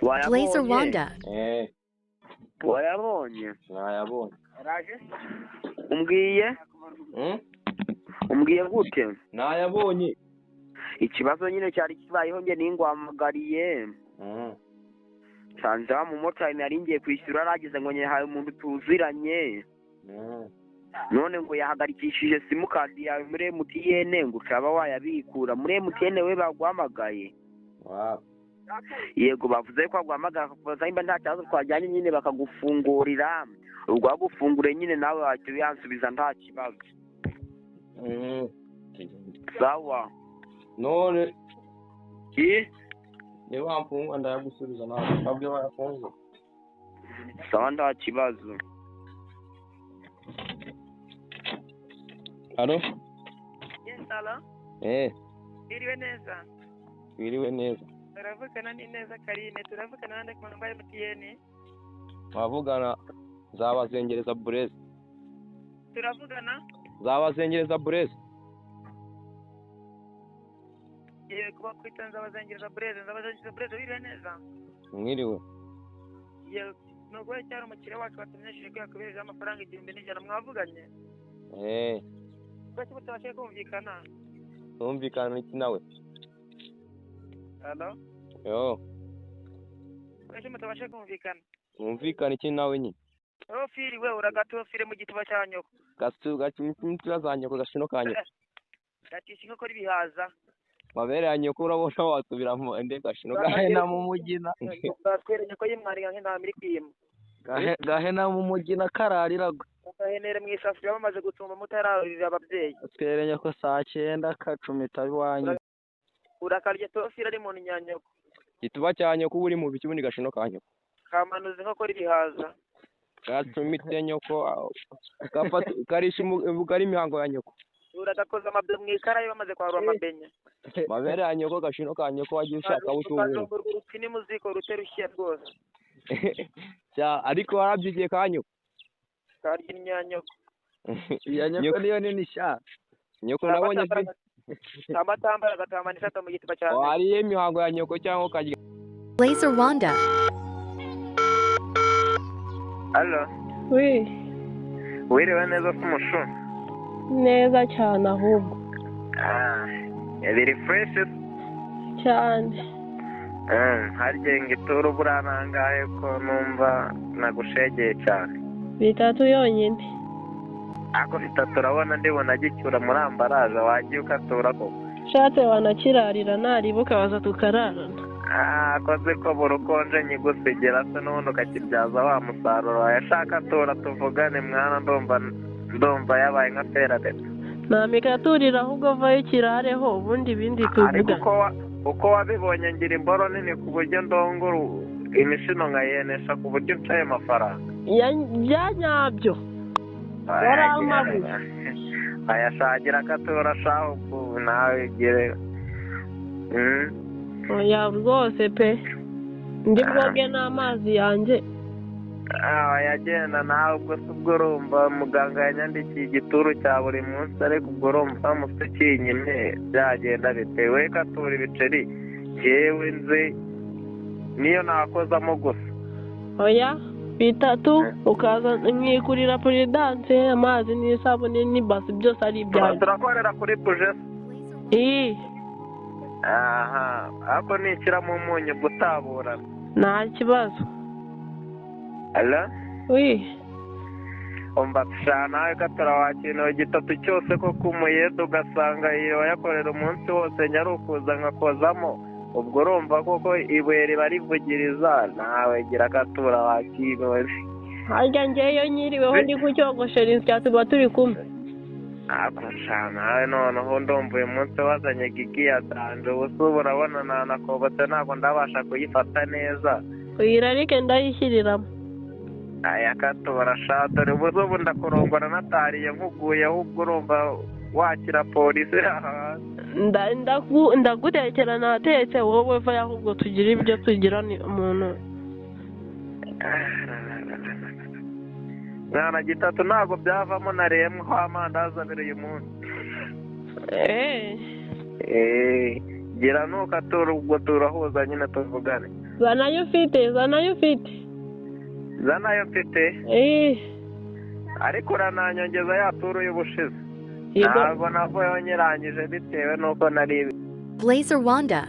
Blazer wayabonye Wanda. wayabonye nayabonye umbwiye gute nayabonye ikibazo nyine cyari kibayeho nge ningwamagariye sanza mu motari nari ngiye kwishyura aragize ngo nyahaye umuntu tuziranye none ngo yahagarikishije simukadi yawe muri MTN ngo ushaba wayabikura muri MTN we bagwamagaye yego bavuze ko agwamagara kubaza nimba nta cyazo twajyanye nyine bakagufungurira ubwo bagufungure nyine nawe wahita uyansubiza nta kibazo sawa none ki niba mfunga ndayagusubiza nawe babwe bayafunga sawa nta kibazo. Halo? Yes, halo? Biriwe neza? Biriwe neza. Turavugana ni neza Karine, turavugana nande ku muntu wa MTN? Wavugana zabazengereza Burezi. Turavugana? Zabazengereza Burezi. Kuba kwita zabazengereza Burezi biriwe neza? Mwiriwe. Nubwo cyari umukire wacu watumenyesheje ko yakubereje amafaranga 1,100 mwavuganye? Kwese mutabashe kumvikana? Tumvikana iki nawe? Halo? Yo. Kwese mutabashe kumvikana? Tumvikana iki nawe nyine? Ofiri we uragatofire mu gituba cya nyoko. Gasu gacimutira za nyoko gashino kanye. Gatisha nko bihaza. Mabere ya nyoko urabona wasubiramo ende gashino gahena mu mugina. Batwerenya ko yimwariga nk'inda muri kwima. Gahena mu mugina karariraga. Gahenere mu isafuriya bamaze gutumba mutararurira ababyeyi. Twerenya ko saa 9 kacumita biwanyu. Urakarye tofira ari mu nyanyoko. Gituba cya nyoko uri mu biki bundi gashino kanyoko. Kamanuze nko kora ibihaza. Gacumite nyoko gafata karishi bugari mihango ya nyoko. Uragakoza amabye mu ikaraye bamaze kwarura amabenya. Mabere ya nyoko gashino kanyoko wagiye ushaka butubu. Urukini muziko ruterushye rwose. Ariko warabyigiye kanyoko. Karye inyanyoko. Ya nyoko niyo nini sha. Nyoko nabonye amatambara gatamanisha mu gituba cyane. Wariye mihango ya nyoko cyangwa kagiye. Blazer Wanda. Halo? Oui. Wiriwe neza kumushu? Neza cyane ahubwo. Biri fresh Cyane. harya ngitoro buranangaye ko numva nagushegeye cyane. 3 yonyine. Ako 3 urabona ndibona gicyura muri ambaraje wagiye ukatora ko. Shatse wanakirarira naribuka baza tukararana. Koze ko burukonje nyigusigera se n'ubundi ukakibyaza wa musaruro yashaka tora tuvugane mwana ndumva yabaye nka peradeta. Namikaturira ahubwo vayo kirareho ubundi ibindi tuvuga. Ariko uko wabibonye ngira imboro nini ku buryo ndonguru imishino nkayenesha ku buryo ncaye amafaranga. Ya nyabyo. Yaramabuye. Ayashagira akatora shaho ku nawe gire. Oya rwose pe. Ndi bwoge n'amazi yanjye. Yagenda nawe ubwo subwo urumva muganga yanyandikiye igituru cya buri munsi ariko ubwo urumva musukiye nyine byagenda bitewe katura ibiceri yewe nze niyo nakozamo gusa. Oya 3 ukaza mwikurira Prudence amazi n'isabune n'ibasi byose ari ibyawe. Turakorera kuri Pujesi. Ako nikira mu munyu gutaburana. Nta kibazo. Ala? Oui. Umva nawe katara wakintu gitatu cyose ko kumuyedo ugasanga iyo yakorera umunsi wose nyarukuza nkakozamo ubwo urumva koko ibuye riba rivugiriza nawe gira katura wakintu. Harya ngeyo nyiriweho ndi kucyogoshera insya tuba turi kumwe. Nawe noneho ndumva uyu munsi wazanye gigi yatanje ubu urabona nanakobotse ntabwo ndabasha kuyifata neza. Uyirarike ndayishyiriramo. Katora sha dore ubu ndakurongora natariye nkuguye ahubwo urumva wakira polisi. Ndagutekera natetse wowe va ahubwo tugira ibyo tugira ni umuntu. Mwana gitatu ntabwo byavamo naremwe ko amandazi abiri uyu munsi. Gira nukatura ubwo turahuza nyine tuvugane. zanayo ufite zanayo mfite ariko urananyongeza ya turu y'ubushize ntabwo navuyeho nyirangije bitewe n'uko nari Blazer Wanda.